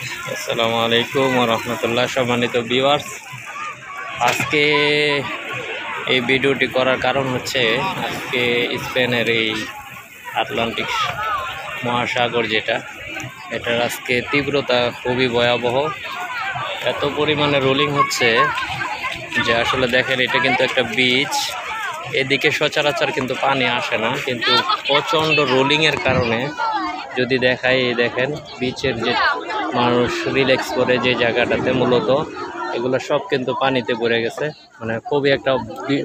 আসসালামু আলাইকুম ওয়া রাহমাতুল্লাহ। সম্মানিত ভিউয়ার্স, আজকে এই ভিডিওটি করার কারণ হচ্ছে আজকে স্পেনের এই আটলান্টিক মহাসাগর এটার আজকে তীব্রতা খুবই ভয়াবহ। এত পরিমাণে রোলিং হচ্ছে যে আসলে দেখেন এটা কিন্তু একটা বিচ, এদিকে সচরাচর কিন্তু পানি আসে না, কিন্তু প্রচণ্ড রোলিংয়ের কারণে যদি দেখাই, এই দেখেন বিচের যে মানুষ রিল্যাক্স করে যে জায়গাটাতে, মূলত এগুলো সব কিন্তু পানিতে পড়ে গেছে। মানে খুবই একটা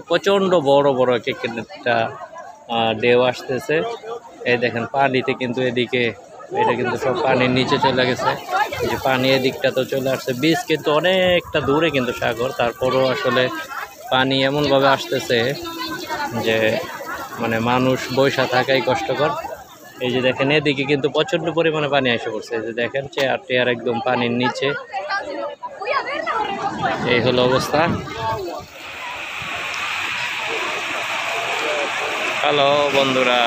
প্রচণ্ড বড় বড় একটা ঢেউ আসতেছে। এই দেখেন পানিতে কিন্তু এদিকে এটা কিন্তু সব পানির নিচে চলে গেছে। যে পানি এদিকটা তো চলে আসছে, বিচ কিন্তু অনেকটা দূরে কিন্তু সাগর, তারপরও আসলে পানি এমনভাবে আসতেছে যে মানে মানুষ বৈশা থাকাই কষ্টকর। এই যে দেখেন এদিকে কিন্তু প্রচণ্ড পরিমাণে পানি এসে পড়ছে। এই যে দেখেন চেয়ার একদম পানির নিচে, এই হলো অবস্থা। হ্যালো বন্ধুরা,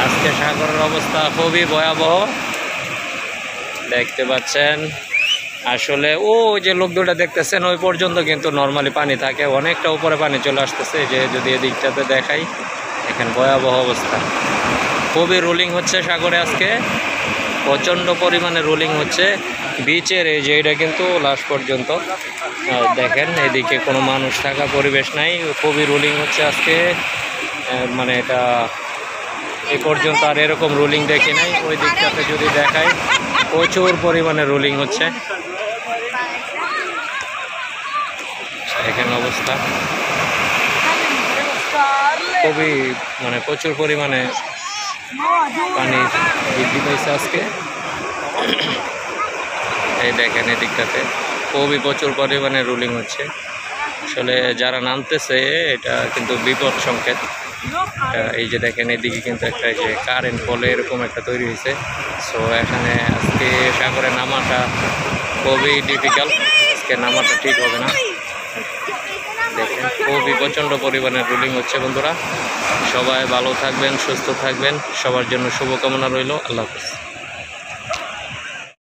আজকে সাগরের অবস্থা খুবই ভয়াবহ দেখতে পাচ্ছেন। আসলে ও যে লোক দুটা দেখতেছেন ওই পর্যন্ত কিন্তু নর্মালি পানি থাকে, অনেকটা উপরে পানি চলে আসতেছে। যে যদি এদিকটাতে দেখাই, দেখেন ভয়াবহ অবস্থা। খুবই রোলিং হচ্ছে সাগরে আজকে, প্রচণ্ড পরিমাণে রোলিং হচ্ছে বিচের। এই যে এটা কিন্তু লাস্ট পর্যন্ত দেখেন এদিকে কোনো মানুষ থাকা পরিবেশ নাই, খুবই রোলিং হচ্ছে আজকে। মানে এটা এ পর্যন্ত আর এরকম রোলিং দেখি নাই। ওই দিকটাতে যদি দেখাই, প্রচুর পরিমাণে রোলিং হচ্ছে। এখানে অবস্থা খুবই মানে প্রচুর পরিমাণে পানি বৃদ্ধি পেয়েছে আজকে। এই দেখেন এদিকটাতে খুবই প্রচুর পরিমাণে রোলিং হচ্ছে। আসলে যারা নামতেছে এটা কিন্তু বিপদ সংকেত। এই যে দেখেন এদিকে কিন্তু একটা যে কারেন্ট পোল এরকম একটা তৈরি হয়েছে। সো এখানে আজকে সাগরে নামাটা খুবই ডিফিকাল্ট, আজকে নামাটা ঠিক হবে না। দেখেন খুবই প্রচণ্ড পরিমাণে রোলিং হচ্ছে। বন্ধুরা সবাই ভালো থাকবেন, সুস্থ থাকবেন, সবার জন্য শুভকামনা রইল। আল্লাহ হাফেজ।